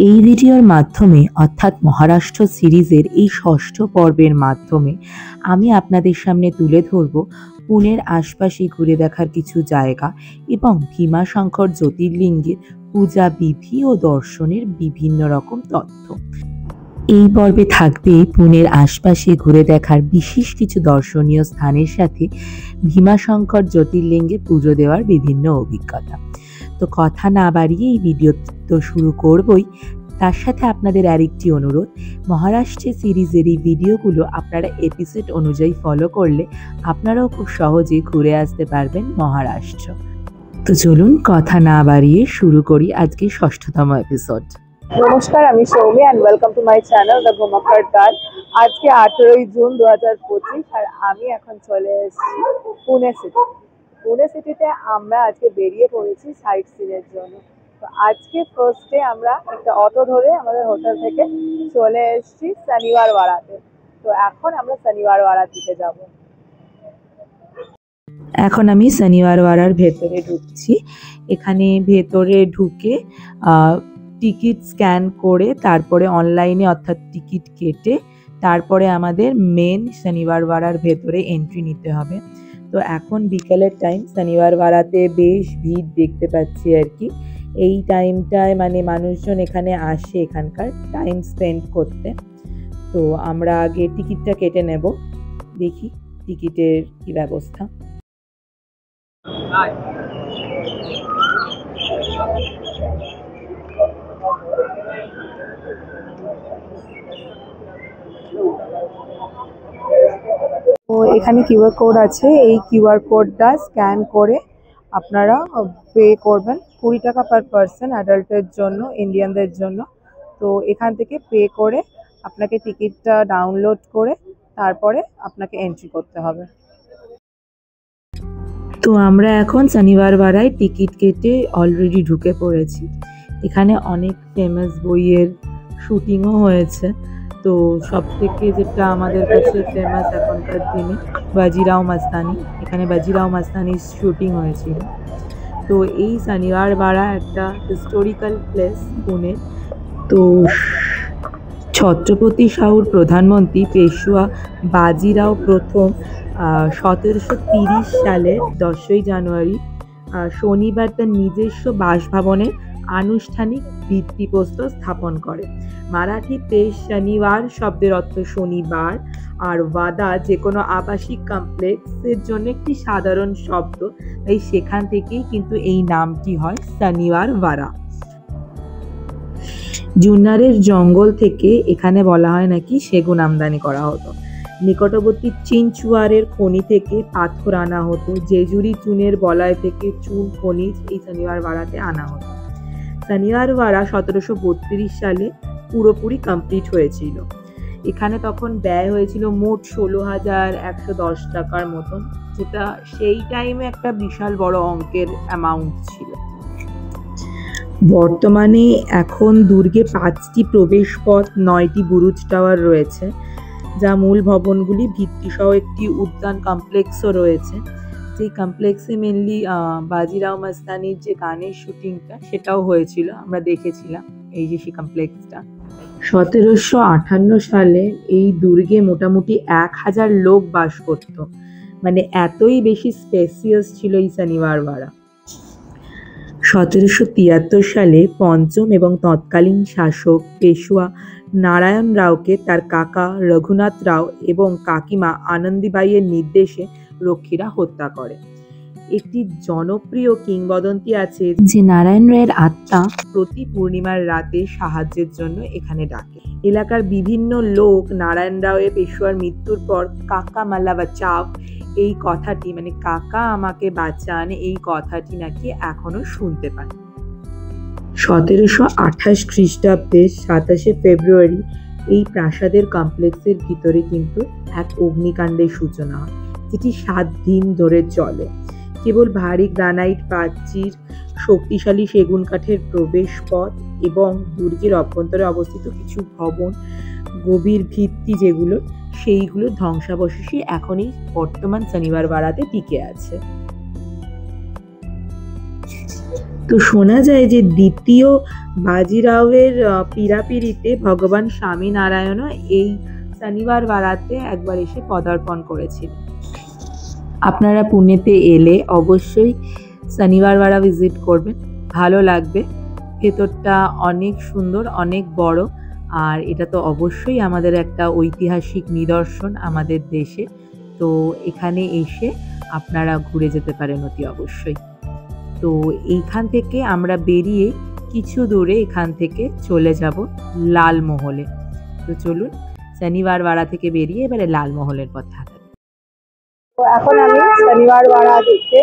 এই ভিডিওর মাধ্যমে অর্থাৎ মহারাষ্ট্র সিরিজের এই ষষ্ঠ পর্বের মাধ্যমে আমি আপনাদের সামনে তুলে ধরব পুনের আশপাশে ঘুরে দেখার কিছু জায়গা এবং ভীমাশঙ্কর জ্যোতির্লিঙ্গের পূজা বিধি ও দর্শনের বিভিন্ন রকম তথ্য। এই পর্বে থাকবে পুনের আশপাশে ঘুরে দেখার বিশেষ কিছু দর্শনীয় স্থানের সাথে ভীমাশঙ্কর জ্যোতির্লিঙ্গে পুজো দেওয়ার বিভিন্ন অভিজ্ঞতা। তো কথা না বাড়িয়ে এই ভিডিও তো শুরু করবই, তার সাথে আপনাদের আরেকটি অনুরোধ, মহারাষ্ট্র সিরিজের এই ভিডিওগুলো আপনারা এপিসোড অনুযায়ী ফলো করলে আপনারাও খুব সহজে ঘুরে আসতে পারবেন মহারাষ্ট্র। তো চলুন কথা না বাড়িয়ে শুরু করি আজকে ষষ্ঠতম এপিসোড। নমস্কার, আমি Soumi and welcome to my channel the Ghumakkar girl. আজকে 18ই জুন 2025 আর আমি এখন চলে এসেছি পুনে সিটি। পুনে সিটিতে আমরা আজকে বেরিয়ে পড়েছি সাইট সিনের জন্য। তো আজকে ফার্স্টে আমরা একটা অটো ধরে আমাদের হোটেল থেকে চলে এসেছি শনিবারওয়াড়াতে। তো এখন আমরা শনিবারওয়াড়ার দিকে যাব। এখন আমি শনিবারওয়াড়ার ভেতরে ঢুকছি। এখানে ভেতরে ঢুকে টিকিট স্ক্যান করে তারপরে অনলাইনে অর্থাৎ টিকিট কেটে তারপরে আমাদের মেন শনিবারওয়াড়ার ভেতরে এন্ট্রি নিতে হবে। তো এখন বিকেলের টাইম, শনিবারওয়াড়াতে বেশ ভিড় দেখতে পাচ্ছি আর কি। এই টাইমটায় মানে মানুষজন এখানে আসে এখানকার টাইম স্পেন্ড করতে। তো আমরা আগে টিকিটটা কেটে নেব, দেখি টিকিটের কি ব্যবস্থা। তো এখানে কিউআর কোড আছে, এই কিউআর কোডটা স্ক্যান করে আপনারা পে করবেন। 20 টাকা পার পারসন অ্যাডাল্টের জন্য, ইন্ডিয়ানদের জন্য। তো এখান থেকে পে করে আপনাকে টিকিটটা ডাউনলোড করে তারপরে আপনাকে এন্ট্রি করতে হবে। তো আমরা এখন শনিবারওয়াড়ায় টিকিট কেটে অলরেডি ঢুকে পড়েছি। এখানে অনেক ফেমাস বইয়ের শুটিংও হয়েছে। তো সব থেকে যেটা আমাদের কাছে ফেমাস এখনকার দিনে বাজিরাও মাস্তানি, এখানে বাজিরাও মাস্তানির শুটিং হয়েছিল। তো এই শনিবারওয়াড়া একটা হিস্টোরিক্যাল প্লেস পুনে। তো ছত্রপতি শাহুর প্রধানমন্ত্রী পেশোয়া বাজিরাও প্রথম 1730 সালের 10ই জানুয়ারি শনিবার তার নিজস্ব বাসভবনের আনুষ্ঠানিক ভিত্তিপ্রস্তর স্থাপন করে। মারাঠিতে শনিবার শব্দের অর্থ শনিবার, আর ওয়াদা যে কোনো আবাসিক কমপ্লেক্সের জন্য একটি সাধারণ শব্দ, তাই সেখান থেকেই কিন্তু এই নামটি হয় শনিবারওয়াড়া। জুন্নারের জঙ্গল থেকে এখানে বলা হয় নাকি সেগুন আমদানি করা হতো। নিকটবর্তী চিনচুয়ারের খনি থেকে পাথর আনা হতো। জেজুরি চুনের বলয় থেকে চুন খনিজ এই শনিবারওয়াড়াতে আনা হতো। শনিবারওয়াড়া 1732 সালে পুরোপুরি কমপ্লিট হয়েছিল। এখানে তখন ব্যয় হয়েছিল মোট 16,110 টাকার মতন, যেটা সেই টাইমে একটা বিশাল বড় অঙ্কের অ্যামাউন্ট ছিল। বর্তমানে এখন দুর্গে 5টি প্রবেশ পথ, 9টি বুরুজ টাওয়ার রয়েছে, যা মূল ভবনগুলি ভিত্তিসহ একটি উদ্যান কমপ্লেক্সও রয়েছে। যেই কমপ্লেক্সে মেনলি বাজিরাও মাস্তানির যে গানের শুটিংটা সেটাও হয়েছিল, আমরা দেখেছিলাম এই যে সেই কমপ্লেক্সটা। 1758 সালে এই দুর্গে মোটামুটি 1000 লোক বাস করত, মানে এতই বেশি স্পেসিয়াস ছিল এই শনিবারওয়াড়া। 1773 সালে পঞ্চম এবং তৎকালীন শাসক পেশোয়া নারায়ণ রাওকে তার কাকা রঘুনাথ রাও এবং কাকিমা আনন্দীবাইয়ের নির্দেশে রক্ষীরা হত্যা করে। একটি জনপ্রিয় কিংবদন্তি আছে যে নারায়ণ রায়ের আত্মা প্রতি পূর্ণিমার রাতে সাহায্যের জন্য এখানে ডাকে। এলাকার বিভিন্ন লোক নারায়ণ রাওয়ের পেশোয়ার মৃত্যুর পর কাকা মালা বাঁচাও এই কথাটি, মানে কাকা আমাকে বাঁচান, এই কথাটি নাকি এখনো শুনতে পান। 1728 খ্রিস্টাব্দে 27 ফেব্রুয়ারি এই প্রাসাদের কমপ্লেক্সের ভিতরে কিন্তু এক অগ্নিকাণ্ডের সূচনা হয়, যেটি 7 দিন ধরে চলে। কেবল ভারী গ্রানাইট প্রাচীর, শক্তিশালী সেগুন কাঠের প্রবেশ পথ এবং দুর্গের অভ্যন্তরে অবস্থিত কিছু ভবন, গভীর ভিত্তি যেগুলো, সেইগুলোর ধ্বংসাবশেষই এখনই বর্তমান শনিবারওয়াড়াতে টিকে আছে। তো শোনা যায় যে দ্বিতীয় বাজিরাওয়ের পীড়াপিড়িতে ভগবান স্বামীনারায়ণও এই শনিবার বারাতে একবার এসে পদার্পণ করেছিলেন। আপনারা পুনেতে এলে অবশ্যই শনিবার বারা ভিজিট করবেন, ভালো লাগবে। ভেতরটা অনেক সুন্দর, অনেক বড়, আর এটা তো অবশ্যই আমাদের একটা ঐতিহাসিক নিদর্শন আমাদের দেশে। তো এখানে এসে আপনারা ঘুরে যেতে পারেন অতি অবশ্যই। তো এইখান থেকে আমরা বেরিয়ে কিছু দূরে এখান থেকে চলে যাব লালমহলে। তো চলুন শনিবার বাড়া থেকে বেরিয়ে এবারে লালমহলের পথে হাঁটা। তো এখন আমি শনিবার বাড়া থেকে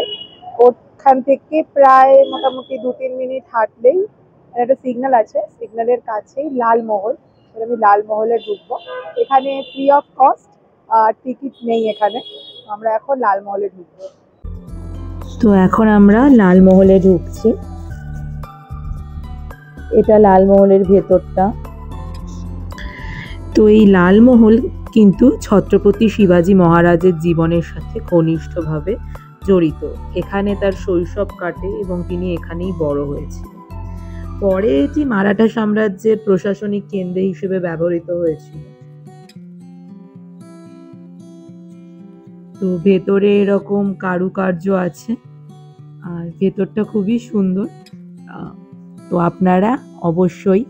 ওখান থেকে প্রায় মোটামুটি 2-3 মিনিট হাঁটলেই একটা সিগন্যাল আছে, সিগন্যালের কাছেই লালমহল। আমি লালমহলে ঢুকবো। এখানে ফ্রি অফ কস্ট, টিকিট নেই এখানে। আমরা এখন লালমহলে ঢুকবো। তো এখন আমরা লালমহলে ঢুকছি। এটা লালমহলের ভেতরটা। তো এই লালমহল কিন্তু ছত্রপতি শিবাজি মহারাজের জীবনের সাথে ঘনিষ্ঠভাবে জড়িত। এখানে তার শৈশব কাটে এবং তিনি এখানেই বড় হয়েছিলেন। পরে এটি মারাঠা সাম্রাজ্যের প্রশাসনিক কেন্দ্র হিসেবে ব্যবহৃত হয়েছিল। তো ভেতরে এরকম কারুকার্য আছে, আর ভেতরটা খুবই সুন্দর। তো আপনারা অবশ্যই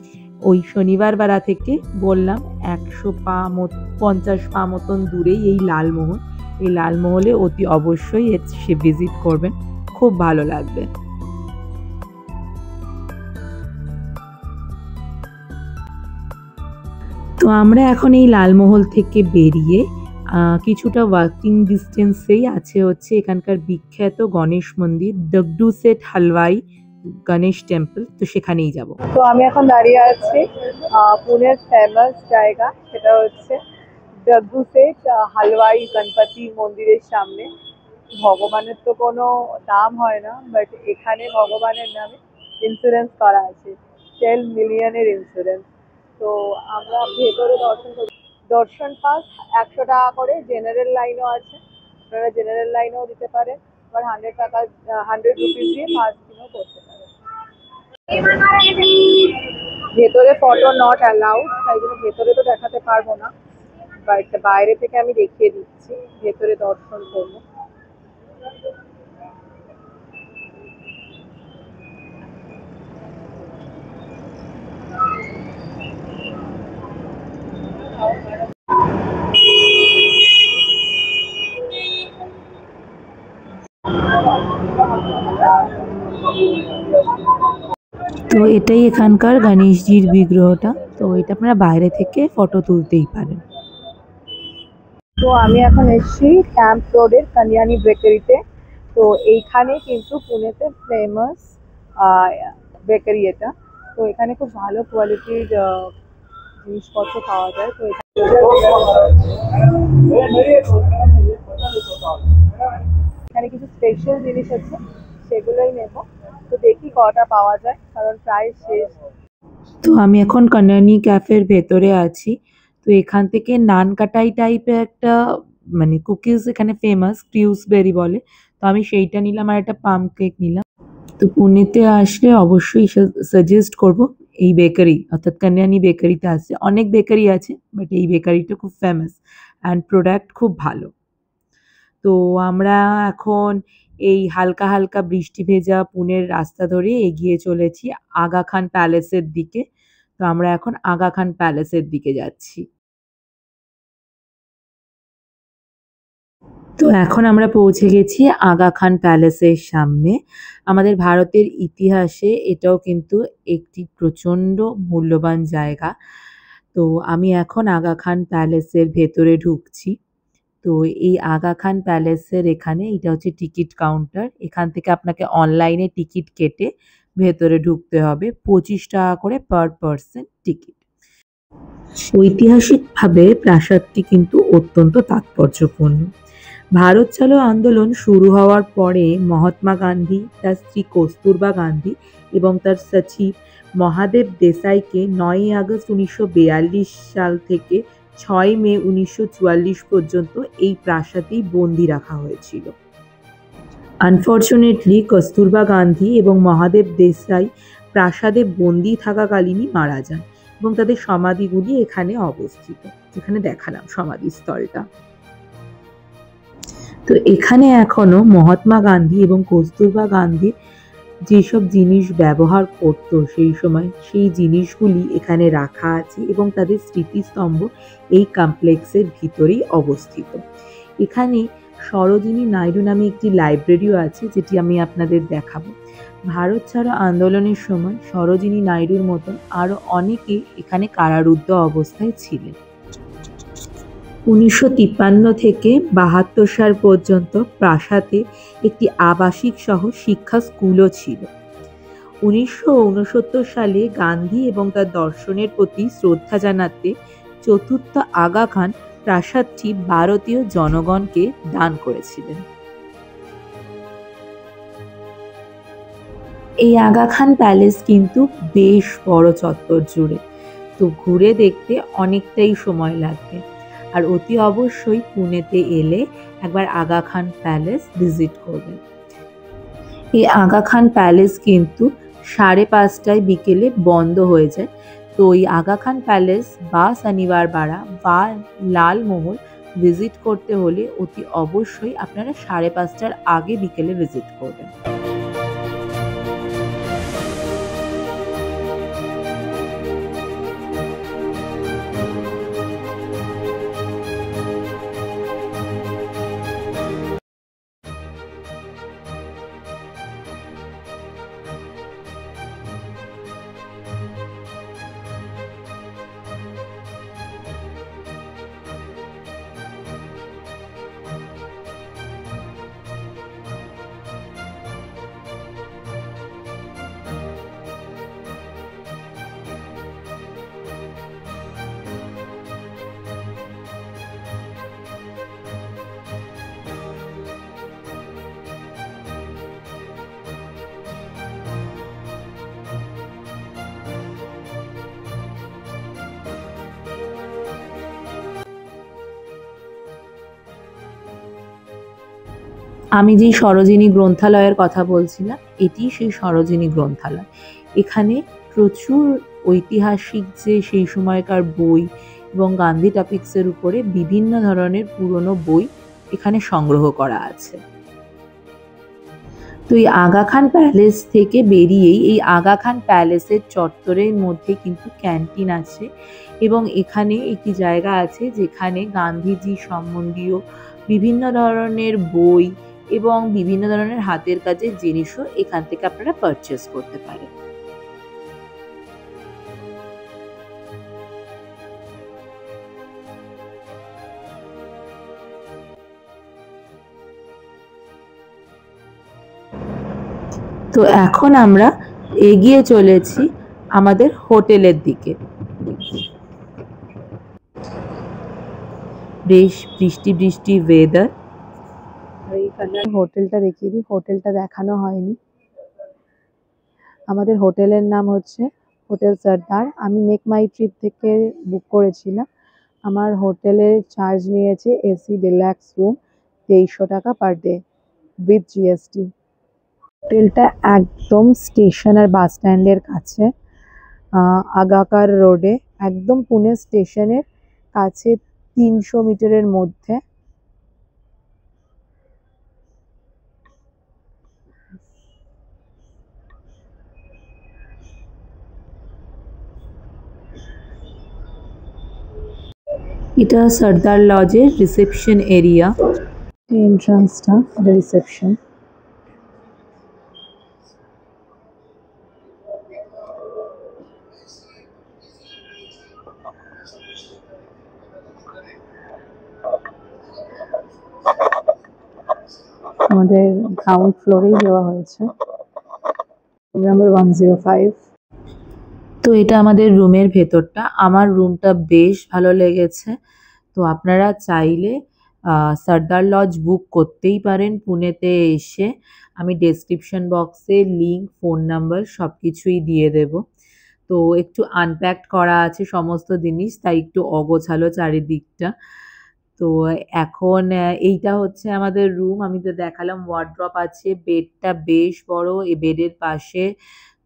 ওই শনিবার বেলা থেকে বললাম 150 পা মতন দূরেই এই লালমহল। এই লালমহলে অতি অবশ্যই এসে ভিজিট করবেন, খুব ভালো লাগবে। তো আমরা এখন এই লালমহল থেকে বেরিয়ে কিছুটা ওয়াকিং ডিস্টেন্সেই আছে হচ্ছে এখানকার বিখ্যাত গণেশ মন্দির, দগডু সেট হালওয়াই গণেশ টেম্পল। তো সেখানেই যাব। তো আমি এখন দাঁড়িয়ে আছি পুনের ফেমাস জায়গা, সেটা হচ্ছে দগডু সেট হালওয়াই গণপতি মন্দিরের সামনে। ভগবানের তো কোনো দাম হয় না, বাট এখানে ভগবানের নামে ইন্স্যুরেন্স করা আছে, 10 মিলিয়নের ইন্স্যুরেন্স। তো আমরা ভেতরে দর্শন পাস 100 টাকা করে, জেনারেল লাইনও আছে, আপনারা জেনারেল লাইনেও দিতে পারেন, আবার 100 রুপিস দিয়ে পার্কিংও করতে পারেন। ভেতরে ফটো নট অ্যালাউড, তাই জন্য ভেতরে তো দেখাতে পারবো না, বাট বাইরে থেকে আমি দেখিয়ে দিচ্ছি ভেতরে দর্শন করবো। তো এটাই এখানকার গণেশজির বিগ্রহটা। তো এটা আপনারা বাইরে থেকে ফটো তুলতেই পারেন। তো আমি এখন এসেছি ক্যাম্প রোডের কানিয়ানি বেকারিতে। তো এইখানে কিন্তু পুনেতে ফেমাস বেকারি এটা। তো এখানে খুব ভালো কোয়ালিটির জিনিসপত্র পাওয়া যায়। তো এখানে কিছু স্পেশাল জিনিস আছে, সেগুলোই নেব। তো দেখি কটা পাওয়া যায়, কারণ প্রায় শেষ। তো আমি এখন কানানি ক্যাফের ভেতরে আছি। তো এখান থেকে নান কাটাই টাইপের একটা মানে কুকিজ এখানে ফেমাস, ক্রিউসবেরি বলে। তো আমি সেইটা নিলাম আর একটা পাম কেক নিলাম। তো পুনেতে আসলে অবশ্যই সাজেস্ট করব এই বেকারি, অর্থাৎ কানানি বেকারিতে আসছে। অনেক বেকারি আছে, বাট এই বেকারিটা খুব ফেমাস অ্যান্ড প্রোডাক্ট খুব ভালো। তো আমরা এখন এই হালকা হালকা বৃষ্টি ভেজা পুনের রাস্তা ধরে এগিয়ে চলেছি আগা খান প্যালেসের দিকে। তো আমরা এখন আগা খান প্যালেসের দিকে যাচ্ছি। তো এখন আমরা পৌঁছে গেছি আগা খান প্যালেসের সামনে। আমাদের ভারতের ইতিহাসে এটাও কিন্তু একটি প্রচণ্ড মূল্যবান জায়গা। তো আমি এখন আগা খান প্যালেসের ভেতরে ঢুকছি। তো এই আগা খান প্যালেসের এখানে এটা হচ্ছে টিকিট কাউন্টার। এখান থেকে আপনাকে অনলাইনে টিকিট কেটে ভেতরে ঢুকতে হবে। 25 টাকা করে পার পার্সন টিকিট। ঐতিহাসিকভাবে প্রাসাদটি কিন্তু অত্যন্ত তাৎপর্যপূর্ণ। ভারত ছাড়ো আন্দোলন শুরু হওয়ার পরে মহাত্মা গান্ধী, তার স্ত্রী কস্তুরবা গান্ধী এবং তার সচিব মহাদেব দেসাইকে 9 আগস্ট 1942 সাল থেকে 6 মে 1944 পর্যন্ত এই প্রাসাদেই বন্দি রাখা হয়েছিল। আনফর্চুনেটলি কস্তুরবা গান্ধী এবং মহাদেব দেসাই প্রাসাদে বন্দি থাকাকালীনই মারা যান এবং তাদের সমাধিগুলি এখানে অবস্থিত, যেখানে দেখালাম সমাধিস্থলটা। তো এখানে এখনো মহাত্মা গান্ধী এবং কস্তুরবা গান্ধীর যেসব জিনিস ব্যবহার করতো সেই সময়, সেই জিনিসগুলি এখানে রাখা আছে এবং তাদের স্মৃতিস্তম্ভ এই কমপ্লেক্সের ভিতরেই অবস্থিত। এখানে সরোজিনী নাইডু নামে একটি লাইব্রেরিও আছে, যেটি আমি আপনাদের দেখাবো। ভারত ছাড়ো আন্দোলনের সময় সরোজিনী নাইডুর মতন আরও অনেকে এখানে কারারুদ্ধ অবস্থায় ছিলেন। 1953 থেকে 72 সাল পর্যন্ত প্রাসাদে একটি আবাসিক সহ শিক্ষা স্কুলও ছিল। 1969 সালে গান্ধী এবং তার দর্শনের প্রতি শ্রদ্ধা জানাতে চতুর্থ আগা খান প্রাসাদটি ভারতীয় জনগণকে দান করেছিলেন। এই আগা খান প্যালেস কিন্তু বেশ বড় চত্বর জুড়ে, তো ঘুরে দেখতে অনেকটাই সময় লাগবে। আর অতি অবশ্যই পুনেতে এলে একবার আগা খান প্যালেস ভিজিট করবেন। এই আগা খান প্যালেস কিন্তু 5:30 বিকেলে বন্ধ হয়ে যায়। তো এই আগা খান প্যালেস বা শনিবার বাড়া বা লালমহল ভিজিট করতে হলে অতি অবশ্যই আপনারা 5:30টার আগে বিকেলে ভিজিট করবেন। আমি যেই সরোজিনী গ্রন্থালয়ের কথা বলছিলাম, এটি সেই সরোজিনী গ্রন্থালয়। এখানে প্রচুর ঐতিহাসিক যে সেই সময়কার বই এবং গান্ধী টপিক্সের উপরে বিভিন্ন ধরনের পুরনো বই এখানে সংগ্রহ করা আছে। তো এই আগা খান প্যালেস থেকে বেরিয়েই এই আগা খান প্যালেসের চত্বরের মধ্যে কিন্তু ক্যান্টিন আছে এবং এখানে একটি জায়গা আছে যেখানে গান্ধীজি সম্বন্ধীয় বিভিন্ন ধরনের বই এবং বিভিন্ন ধরনের হাতের কাজের জিনিসও এখান থেকে আপনারা পারচেস করতে পারেন। তো এখন আমরা এগিয়ে চলেছি আমাদের হোটেলের দিকে। বেশ বৃষ্টি বৃষ্টি ওয়েদার। এইখানে হোটেলটা দেখিয়ে দিই, হোটেলটা দেখানো হয়নি। আমাদের হোটেলের নাম হচ্ছে হোটেল সর্দার। আমি মেক মাই ট্রিপ থেকে বুক করেছিলাম। আমার হোটেলের চার্জ নিয়েছে এসি ডিলাক্স রুম 2300 টাকা পার ডে উইথ জিএসটি। হোটেলটা একদম স্টেশন আর বাস স্ট্যান্ডের কাছে, আগাকার রোডে, একদম পুনে স্টেশনের কাছে 300 মিটারের মধ্যে। এটা সর্দার লজের রিসেপশন এরিয়া। এন্ট্রান্সটা, এটা রিসেপশন। আমাদের গ্রাউন্ড ফ্লোরেই দেওয়া হয়েছে, রুম নাম্বার 105। তো এটা আমাদের রুমের ভেতরটা। আমার রুমটা বেশ ভালো লেগেছে। তো আপনারা চাইলে সর্দার লজ বুক করতেই পারেন পুনেতে এসে। আমি ডেসক্রিপশন বক্সে লিঙ্ক, ফোন নাম্বার সব কিছুই দিয়ে দেব। তো একটু আনপ্যাকড করা আছে সমস্ত জিনিস, তাই একটু অগোছালো চারিদিকটা। তো এখন এইটা হচ্ছে আমাদের রুম। আমি তো দেখালাম ওয়ার্ড্রপ আছে, বেডটা বেশ বড়। এই বেডের পাশে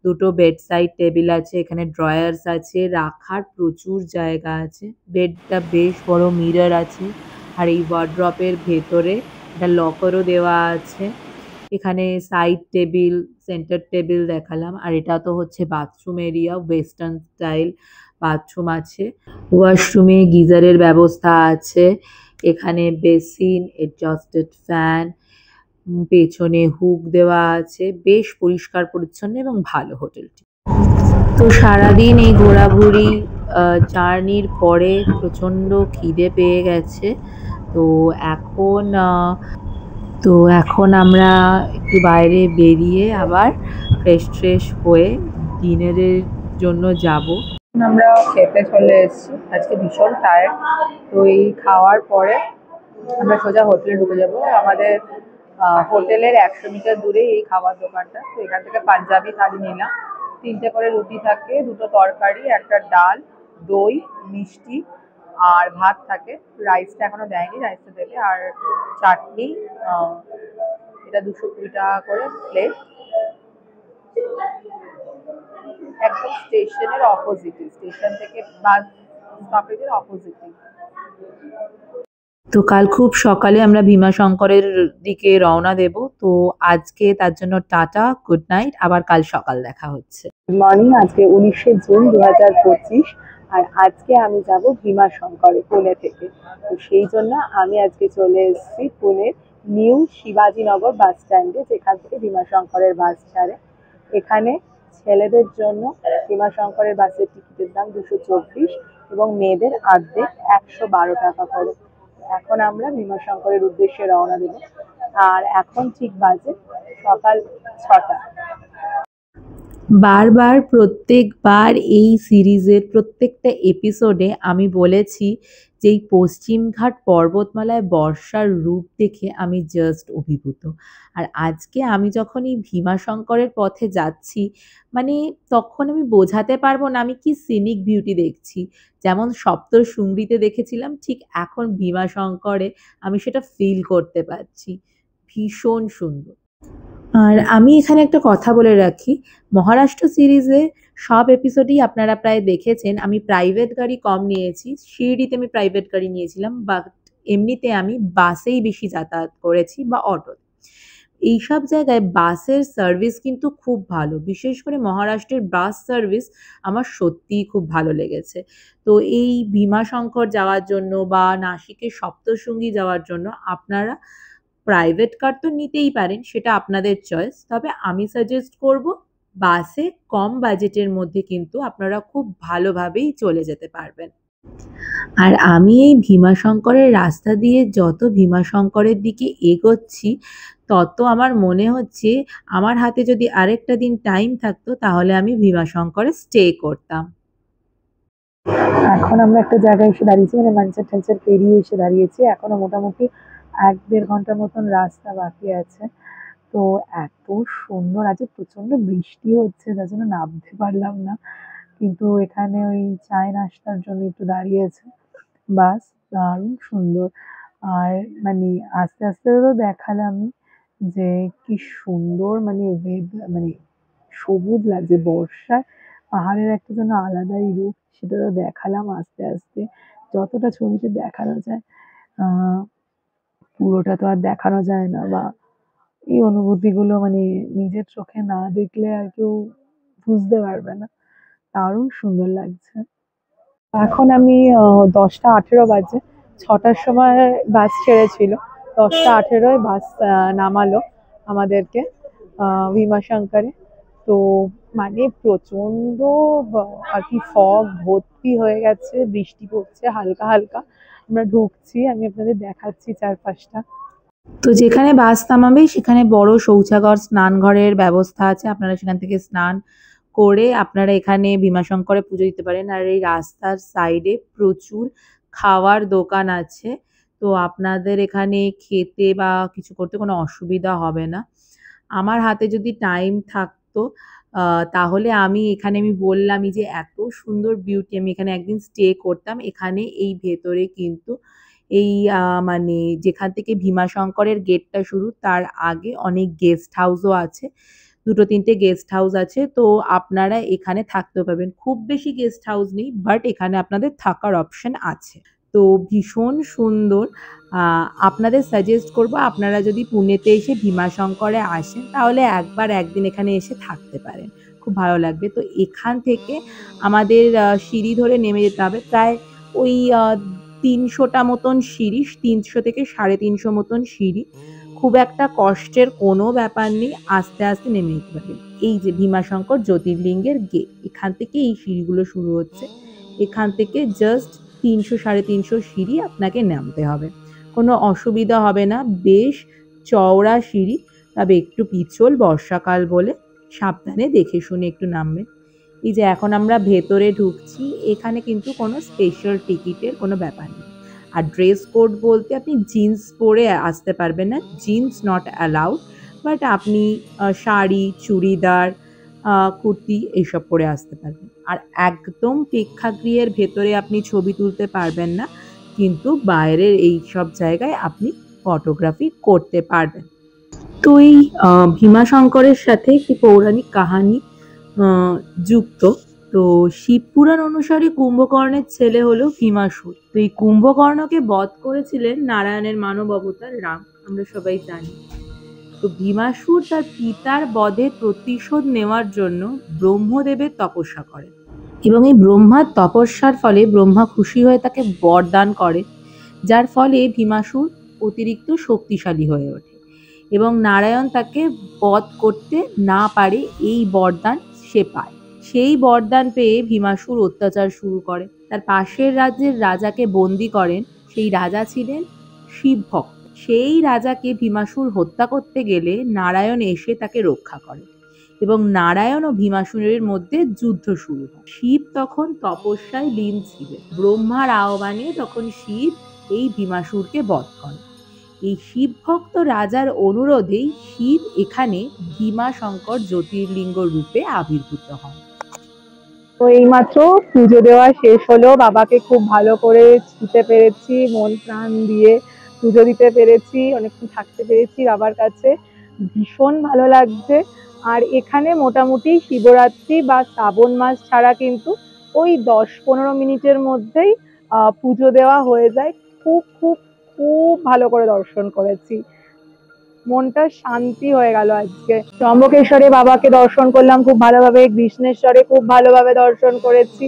দুটো বেড সাইড টেবিল আছে, এখানে ড্রয়ার্স আছে, রাখার প্রচুর জায়গা আছে। বেডটা বেশ বড়, মিরর আছে। আর এই ওয়ার্ড্রপের ভেতরে একটা লকারও দেওয়া আছে। এখানে সাইড টেবিল, সেন্টার টেবিল দেখালাম। আর এটা তো হচ্ছে bathroom area, western style bathroom আছে। ওয়াশরুমে গিজারের ব্যবস্থা আছে। এখানে বেসিন, এডজস্টেড ফ্যান, পেছনে হুক দেওয়া আছে। বেশ পরিষ্কার পরিচ্ছন্ন এবং ভালো হোটেলটি। তো সারাদিন এই ঘোরাঘুরি জার্নির পরে প্রচণ্ড খিদে পেয়ে গেছে। তো এখন আমরা একটু বাইরে বেরিয়ে আবার ফ্রেশ হয়ে ডিনারের জন্য যাব। আমরা খেতে চলে এসেছি, আজকে ভীষণ টায়ার্ড। তো এই খাওয়ার পরে আমরা সোজা হোটেলে ঢুকে যাব। আমাদের হোটেলের 100 মিটার দূরে এই খাবার দোকানটা। তো এখান থেকে পাঞ্জাবি থালি নিলাম। 3টে করে রুটি থাকে, 2টো তরকারি, একটা ডাল, দই, মিষ্টি আর ভাত থাকে। রাইসটা এখনো দেয়নি, রাইসটা দেবে। আর চাটনি, এটা 220 টাকা করে প্লেট। একদম স্টেশনের অপোজিটে, স্টেশন থেকে বাস স্টপেজের অপোজিটে। তো কাল খুব সকালে আমরা ভীমাশঙ্করের দিকে রওনা দেব। তো আজকে তার জন্য টাটা, গুড নাইট, আবার কাল সকাল দেখা হচ্ছে। গুড মর্নিং, আজকে 19শে জুন 2025। আর আজকে আমি যাব ভীমাশঙ্করে পুনে থেকে। তো সেই জন্য আমি আজকে চলে এসেছি পুনের নিউ শিবাজীনগর বাস স্ট্যান্ডে, যেখান থেকে ভীমাশঙ্করের বাস ছাড়ে। এখানে ছেলেদের জন্য ভীমাশঙ্করের বাসের টিকিটের দাম 224 এবং মেয়েদের অর্ধেক 112 টাকা করে। এখন আমরা ভীমাশঙ্করের উদ্দেশ্যে রওনা দেব। আর এখন ঠিক বাজে সকাল 6টা। বারবার প্রত্যেকবার এই সিরিজের প্রত্যেকটা এপিসোডে আমি বলেছি যে এই পশ্চিমঘাট পর্বতমালায় বর্ষার রূপ দেখে আমি জাস্ট অভিভূত। আর আজকে আমি যখন এই ভীমাশঙ্করের পথে যাচ্ছি, মানে তখন আমি বোঝাতে পারবো না আমি কি সিনিক বিউটি দেখছি। যেমন সপ্তশৃঙ্গীতে দেখেছিলাম, ঠিক এখন ভীমাশঙ্করে আমি সেটা ফিল করতে পারছি। ভীষণ সুন্দর। আর আমি এখানে একটা কথা বলে রাখি, মহারাষ্ট্র সিরিজে সব এপিসোডই আপনারা প্রায় দেখেছেন। আমি প্রাইভেট গাড়ি কম নিয়েছি, শিরডিতে আমি প্রাইভেট গাড়ি নিয়েছিলাম, বাট এমনিতে আমি বাসেই বেশি যাতায়াত করেছি বা অটো। এইসব জায়গায় বাসের সার্ভিস কিন্তু খুব ভালো, বিশেষ করে মহারাষ্ট্রের বাস সার্ভিস আমার সত্যিই খুব ভালো লেগেছে। তো এই ভীমাশঙ্কর যাওয়ার জন্য বা নাসিকের সপ্তশৃঙ্গী যাওয়ার জন্য আপনারা প্রাইভেট কার তো নিতেই পারেন, সেটা আপনাদের চয়েস। তবে আমি সাজেস্ট করব বাসে কম বাজেটের মধ্যে কিন্তু আপনারা খুব ভালোভাবেই চলে যেতে পারবেন। আর আমি এই ভীমাশঙ্করের রাস্তা দিয়ে যত ভীমাশঙ্করের দিকে এগোচ্ছি, তত আমার মনে হচ্ছে আমার হাতে যদি আরেকটা দিন টাইম থাকতো তাহলে আমি ভীমাশঙ্করে স্টে করতাম। এখন আমরা একটা জায়গায় এসে দাঁড়িয়েছি, মানে মাঞ্চার টাঞ্চার পেরিয়ে এসে দাঁড়িয়েছি। এখনো মোটামুটি 1-1.5 ঘন্টার মতন রাস্তা বাকি আছে। তো এত সুন্দর, আজকে প্রচন্ড বৃষ্টি হচ্ছে, যার জন্য নামতে পারলাম না। কিন্তু এখানে ওই চায় নাস্তার জন্য একটু দাঁড়িয়েছে বাস। দারুণ সুন্দর। আর মানে আস্তে আস্তে তো দেখালামই যে কি সুন্দর, মানে মানে সবুজ লাগছে বর্ষায়। পাহাড়ের একটা যেন আলাদাই রূপ, সেটা তো দেখালাম আস্তে আস্তে। যতটা ছবিতে দেখানো যায় আহ পুরোটা তো আর দেখানো যায় না, বা এই অনুভূতিগুলো মানে নিজের চোখে না দেখলে আর কেউ বুঝতে পারবে না। দারুণ সুন্দর লাগছে। এখন আমি 10টা 18 বাজে, 6টার সময় বাস ছেড়েছিল, 10টা 18-য় বাস নামালো আমাদেরকে ভীমাশঙ্করে। তো মানে প্রচন্ড আর কি ফগ ভর্তি হয়ে গেছে, বৃষ্টি পড়ছে হালকা হালকা। আমরা ঢুকছি, আমি আপনাদের দেখাচ্ছি চারপাশটা। তো যেখানে বাস থামাবে সেখানে বড় শৌচাগার, স্নানঘরের ব্যবস্থা আছে। আপনারা সেখান থেকে স্নান করে আপনারা এখানে ভীমাশঙ্করে পুজো দিতে পারেন। আর এই রাস্তার সাইডে প্রচুর খাওয়ার দোকান আছে। তো আপনাদের এখানে খেতে বা কিছু করতে কোনো অসুবিধা হবে না। আমার হাতে যদি টাইম থাকতো তাহলে আমি এখানে, আমি বললামই যে এত সুন্দর বিউটি, আমি এখানে একদিন স্টে করতাম। এখানে এই ভেতরে কিন্তু এই মানে যেখান থেকে ভীমাশঙ্করের গেটটা শুরু, তার আগে অনেক গেস্ট হাউসও আছে। দুটো তিনটে গেস্ট হাউস আছে, তো আপনারা এখানে থাকতে পারবেন। খুব বেশি গেস্ট হাউস নেই, বাট এখানে আপনাদের থাকার অপশন আছে। তো ভীষণ সুন্দর। আপনাদের সাজেস্ট করব, আপনারা যদি পুনেতে এসে ভীমাশঙ্করে আসেন তাহলে একবার একদিন এখানে এসে থাকতে পারেন, খুব ভালো লাগবে। তো এখান থেকে আমাদের সিঁড়ি ধরে নেমে যেতে হবে, প্রায় ওই 300টা মতন সিঁড়ি, 300 থেকে 350 মতন সিঁড়ি। খুব একটা কষ্টের কোনো ব্যাপার নেই, আস্তে আস্তে নেমে যেতে পারবেন। এই যে ভীমাশঙ্কর জ্যোতির্লিঙ্গের গেট, এখান থেকে এই সিঁড়িগুলো শুরু হচ্ছে। এখান থেকে জাস্ট 300-350 সিঁড়ি আপনাকে নামতে হবে, কোনো অসুবিধা হবে না। বেশ চওড়া সিঁড়ি, তবে একটু পিছল, বর্ষাকাল বলে সাবধানে দেখে শুনে একটু নামবেন। এই যে এখন আমরা ভেতরে ঢুকছি, এখানে কিন্তু কোনো স্পেশাল টিকিটের কোনো ব্যাপার নেই। আর ড্রেস কোড বলতে আপনি জিন্স পরে আসতে পারবেন না, জিন্স নট অ্যালাউড, বাট আপনি শাড়ি, চুড়িদার, কুর্তি এইসব পরে আসতে পারবেন। আর একদম প্রেক্ষাগৃহের ভেতরে আপনি ছবি তুলতে পারবেন না, কিন্তু বাইরের এই সব জায়গায় আপনি ফটোগ্রাফি করতে পারবেন। তো এই ভীমাশঙ্করের সাথে একটি পৌরাণিক কাহানি যুক্ত। তো শিবপুরাণ অনুসারে কুম্ভকর্ণের ছেলে হলো ভীমাসুর। তো এই কুম্ভকর্ণকে বধ করেছিলেন নারায়ণের মানব অবতার রাম, আমরা সবাই জানি। তো ভীমাসুর তার পিতার বধের প্রতিশোধ নেওয়ার জন্য ব্রহ্মদেবের তপস্যা করেন, এবং এই ব্রহ্মার তপস্যার ফলে ব্রহ্মা খুশি হয়ে তাকে বরদান করে, যার ফলে ভীমাসুর অতিরিক্ত শক্তিশালী হয়ে ওঠে এবং নারায়ণ তাকে বধ করতে না পারে, এই বরদান সে পায়। সেই বরদান পেয়ে ভীমাসুর অত্যাচার শুরু করে, তার পাশের রাজ্যের রাজাকে বন্দি করেন। সেই রাজা ছিলেন শিব ভক্ত। সেই রাজাকে ভীমাসুর হত্যা করতে গেলে নারায়ণ এসে তাকে রক্ষা করে এবং নারায়ণ ও ভীমাসুরের মধ্যে যুদ্ধ শুরু হয়। শিব তখন তপস্যায় লীন ছিলেন, ব্রহ্মার আহ্বানে তখন শিব এই ভীমাসুরকে বধ করেন। এই শিব ভক্ত রাজার অনুরোধেই শিব এখানে ভীমাশঙ্কর জ্যোতির্লিঙ্গ রূপে আবির্ভূত হন। তো এইমাত্র পুজো দেওয়া শেষ হলো, বাবাকে খুব ভালো করে ছুতে পেরেছি, মন প্রাণ দিয়ে পুজো দিতে পেরেছি, অনেকক্ষণ থাকতে পেরেছি বাবার কাছে, ভীষণ ভালো লাগছে। আর এখানে মোটামুটি শিবরাত্রি বা শ্রাবণ মাস ছাড়া কিন্তু ওই 10-15 মিনিটের মধ্যেই পুজো দেওয়া হয়ে যায়। খুব খুব খুব ভালো করে দর্শন করেছি, মনটা শান্তি হয়ে গেল। আজকে ত্রম্বকেশ্বরে বাবাকে দর্শন করলাম খুব ভালোভাবে, কৃষ্ণেশ্বরে খুব ভালোভাবে দর্শন করেছি,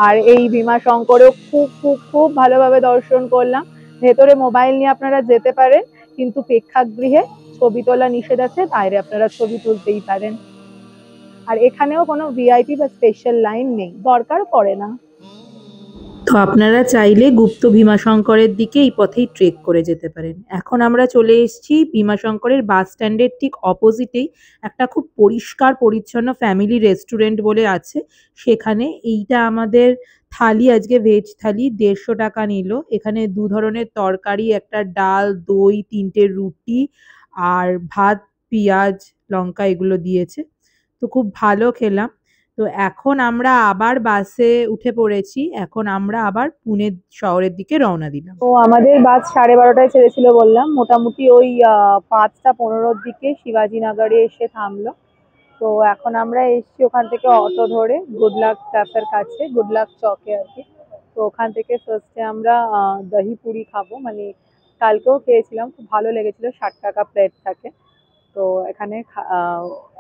আর এই ভীমাশঙ্করেও খুব খুব খুব ভালোভাবে দর্শন করলাম। ভেতরে মোবাইল নিয়ে আপনারা যেতে পারেন, কিন্তু প্রেক্ষাগৃহে ছবি তোলা নিষেধ আছে, বাইরে আপনারা ছবি তুলতেই পারেন। আর এখানেও কোনো ভিআইপি বা স্পেশাল লাইন নেই, দরকার পড়ে না। তো আপনারা চাইলে গুপ্ত ভীমাশঙ্করের দিকে এই পথেই ট্রেক করে যেতে পারেন। এখন আমরা চলে এসেছি ভীমাশঙ্করের বাস স্ট্যান্ডের ঠিক অপোজিটেই একটা খুব পরিষ্কার পরিচ্ছন্ন ফ্যামিলি রেস্টুরেন্ট বলে আছে, সেখানে। এইটা আমাদের থালি, আজকে ভেজ থালি 150 টাকা নিল। এখানে 2 ধরনের তরকারি, একটা ডাল, দই, 3টে রুটি আর ভাত, পেঁয়াজ, লঙ্কা এগুলো দিয়েছে। তো খুব ভালো খেলাম। তো এখন আমরা আবার বাসে উঠে পড়েছি, এখন আমরা আবার পুনে শহরের দিকে রওনা দিলাম। তো আমাদের বাস 12:30টায় ছেড়েছিল বললাম, মোটামুটি ওই 5টা 15-র দিকে শিবাজীনগরে এসে থামলো। তো এখন আমরা এসছি ওখান থেকে অটো ধরে গুডলাক ক্যাফের কাছে, গুডলাক চকে আর কি। তো ওখান থেকে ফার্স্টে আমরা দহি পুরি খাবো, মানে কালকেও খেয়েছিলাম, খুব ভালো লেগেছিল, 60 টাকা প্লেট থাকে। তো এখানে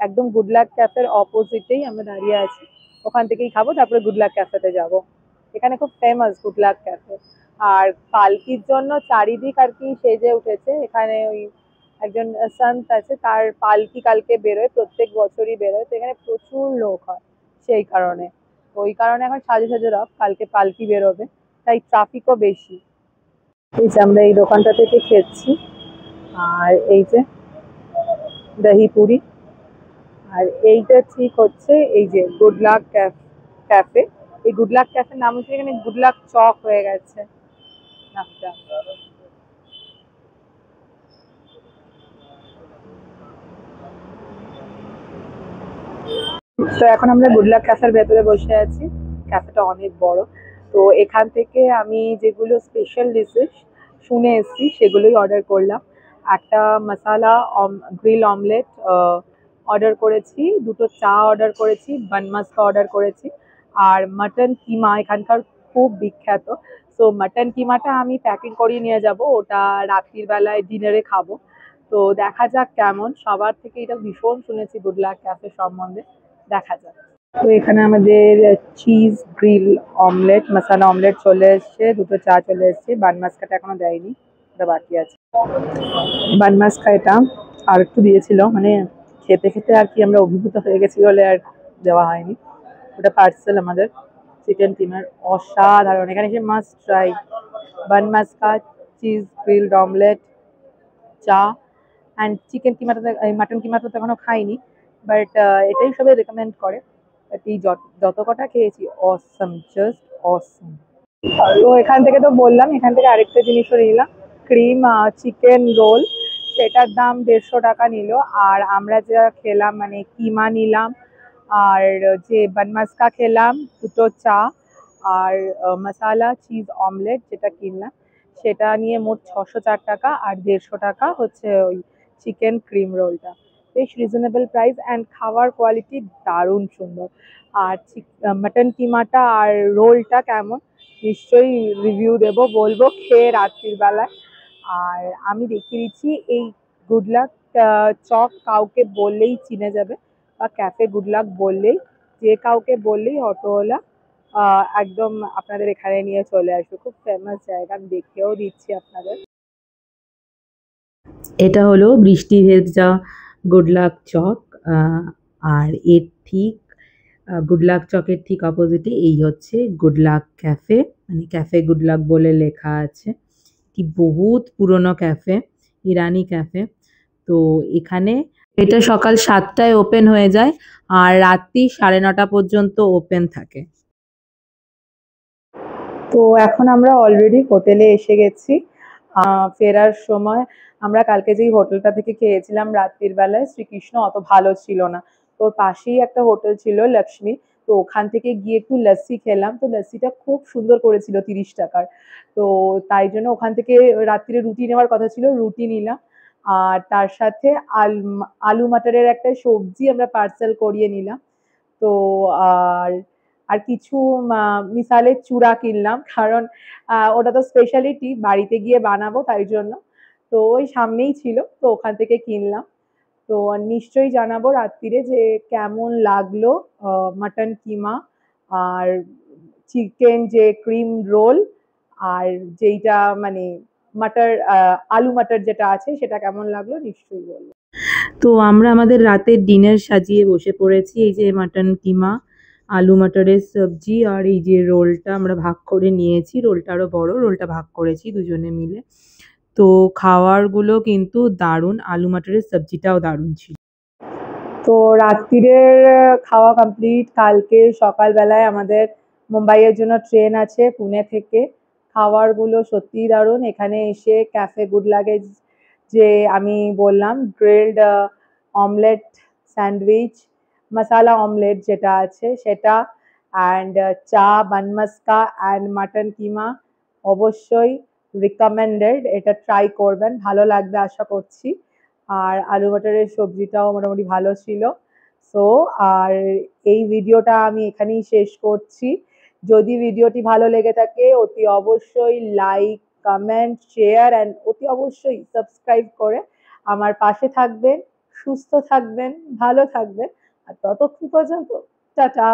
একদম গুডলাক ক্যাফের অপোজিটেই আমরা দাঁড়িয়ে আছি, ওখান থেকেই খাবো, তারপরে গুডলাক ক্যাফেতে যাব। এখানে খুব ফেমাস গুডলাক ক্যাফে। আর পালকির জন্য চারিদিক আর কি সেজে উঠেছে। এখানে ওই একজন সন্ত আছে, তার পালকি কালকে বেরোয়, প্রত্যেক বছরই বেরোয়, তো এখানে প্রচুর লোক হয় সেই কারণে। তো ওই কারণে এখন সাজে সাজে রব, কালকে পালকি বেরোবে, তাই ট্রাফিকও বেশি। এই যে আমরা এই দোকানটা থেকে খেয়েছি, আর এই যে দহি পুরি, আর এইটা ঠিক হচ্ছে এই যে গুডলাক ক্যাফে। এই গুডলাক ক্যাফের নাম হচ্ছে এখানে গুডলাক চক হয়ে গেছে নামটা। তো এখন আমরা গুডলাক ক্যাফের ভেতরে বসে আছি, ক্যাফেটা অনেক বড়। তো এখান থেকে আমি যেগুলো স্পেশাল ডিশেস শুনে এসেছি সেগুলোই অর্ডার করলাম। একটা মশালা গ্রিল অমলেট, অর্ডার করেছি, দুটো চা অর্ডার করেছি, বান মাস্কা অর্ডার করেছি, আর মাটন কিমা এখানকার খুব বিখ্যাত। সো মাটন কিমাটা আমি প্যাকিং করিয়ে নিয়ে যাব, ওটা রাত্রির বেলায় ডিনারে খাবো। তো দেখা যাক কেমন, সবার থেকে এটা ভীষণ শুনেছি গুড লাক ক্যাফে সম্বন্ধে, দেখা যাক। তো এখানে আমাদের চিজ গ্রিল অমলেট, মশালা অমলেট চলে এসছে, দুটো চা চলে এসছে, বান মাস্কাটা এখনো দেয়নি, ওটা বাকি আছে। বান মাস্কা এটা আর একটু দিয়েছিল, মানে খেতে খেতে আর কি আমরা অভিভূত হয়ে গেছি বলে আর দেওয়া হয়নি। ওটা পার্সেল আমাদের চিকেন কিমার, অসাধারণ, এখানে এসে মাস্ট ট্রাই বান মাস্কা, চিজ গ্রিলড অমলেট, চা অ্যান্ড চিকেন কিমাটা, মাটন কিমাটা তো এখনো খাইনি, বাট এটাই সবাই রেকমেন্ড করে। বাট এই যত কটা খেয়েছি অসম, জাস্ট অসম। তো এখান থেকে তো বললাম, এখান থেকে আরেকটা জিনিসও নিলাম, ক্রিম চিকেন রোল, সেটার দাম 150 টাকা নিল। আর আমরা যা খেলাম মানে কিমা নিলাম, আর যে বান মাস্কা খেলাম, দুটো চা, আর মশালা চিজ অমলেট যেটা কিনলাম, সেটা নিয়ে মোট 604 টাকা। আর 150 টাকা হচ্ছে ওই চিকেন ক্রিম রোলটা। বেশ রিজনেবল প্রাইস, অ্যান্ড খাওয়ার কোয়ালিটি দারুণ সুন্দর। আর মাটন কিমাটা আর রোলটা কেমন নিশ্চয়ই রিভিউ দেব, বলবো খেয়ে রাত্রির বেলায়। আর আমি দেখিয়ে দিচ্ছি, এই গুড লাক চক কাউকে বললেই চিনে যাবে, বা ক্যাফে গুড লাক বললেই, যে কাউকে বললেই অটোওয়ালা একদম আপনাদের এখানে নিয়ে চলে আসবে। খুব ফেমাস জায়গা, আমি দেখিয়েও দিচ্ছি আপনাদের। এটা হলো বৃষ্টি ভেজা গুড লাক চক। আর এর ঠিক গুড লাক চকের ঠিক অপোজিটে এই হচ্ছে গুড লাক ক্যাফে, মানে ক্যাফে গুড লাক বলে লেখা আছে। কি বহুত পুরনো ক্যাফে, ইরানি ক্যাফে। তো এখানে এটা সকাল 7টায় ওপেন হয়ে যায় আর রাত্রি 9:30 পর্যন্ত ওপেন থাকে। তো এখন আমরা অলরেডি হোটেলে এসে গেছি। ফেরার সময় আমরা কালকে যেই হোটেলটা থেকে খেয়েছিলাম রাত্রির বেলায়, শ্রীকৃষ্ণ, অত ভালো ছিল না। তোর পাশেই একটা হোটেল ছিল লক্ষ্মী, তো ওখান থেকে গিয়ে একটু লস্যি খেলাম, তো লস্যিটা খুব সুন্দর করেছিল 30 টাকার। তো তাই জন্য ওখান থেকে রাত্রিরে রুটি নেওয়ার কথা ছিল, রুটি নিলাম। আর তার সাথে আলু মাটারের একটা সবজি আমরা পার্সেল করিয়ে নিলাম। তো আর আর কিছু মিসালের চূড়া কিনলাম, কারণ ওটা তো স্পেশালিটি, বাড়িতে গিয়ে বানাবো তাই জন্য। তো ওই সামনেই ছিল, তো ওখান থেকে কিনলাম। তো নিশ্চয়ই জানাবো রাত্রিরে যে কেমন লাগলো মাটন কিমা আর চিকেন যে ক্রিম রোল, আর যেইটা মানে মাটার আলু মাটার যেটা আছে সেটা কেমন লাগলো নিশ্চয়ই বলবো। তো আমরা আমাদের রাতের ডিনার সাজিয়ে বসে পড়েছি। এই যে মাটন কিমা, আলু মটরের সবজি, আর এই যে রোলটা আমরা ভাগ করে নিয়েছি, রোলটা আরও বড়, রোলটা ভাগ করেছি দুজনে মিলে। তো খাওয়ারগুলো কিন্তু দারুণ, আলু মটরের সবজিটাও দারুণ ছিল। তো রাত্রিরের খাওয়া কমপ্লিট। কালকে সকালবেলায় আমাদের মুম্বাইয়ের জন্য ট্রেন আছে পুনে থেকে। খাবারগুলো সত্যিই দারুণ। এখানে এসে ক্যাফে গুড লাগে, যে আমি বললাম গ্রিলড অমলেট, স্যান্ডউইচ, মশালা অমলেট যেটা আছে সেটা, অ্যান্ড চা, বান মাস্কা অ্যান্ড মাটন কিমা, অবশ্যই রিকমেন্ডেড, এটা ট্রাই করবেন, ভালো লাগবে আশা করছি। আর আলু মটরের সবজিটাও মোটামুটি ভালো ছিল। সো আর এই ভিডিওটা আমি এখানেই শেষ করছি। যদি ভিডিওটি ভালো লেগে থাকে অতি অবশ্যই লাইক, কমেন্ট, শেয়ার অ্যান্ড অতি অবশ্যই সাবস্ক্রাইব করে আমার পাশে থাকবেন। সুস্থ থাকবেন, ভালো থাকবেন, আর ততক্ষণ পর্যন্ত টাটা।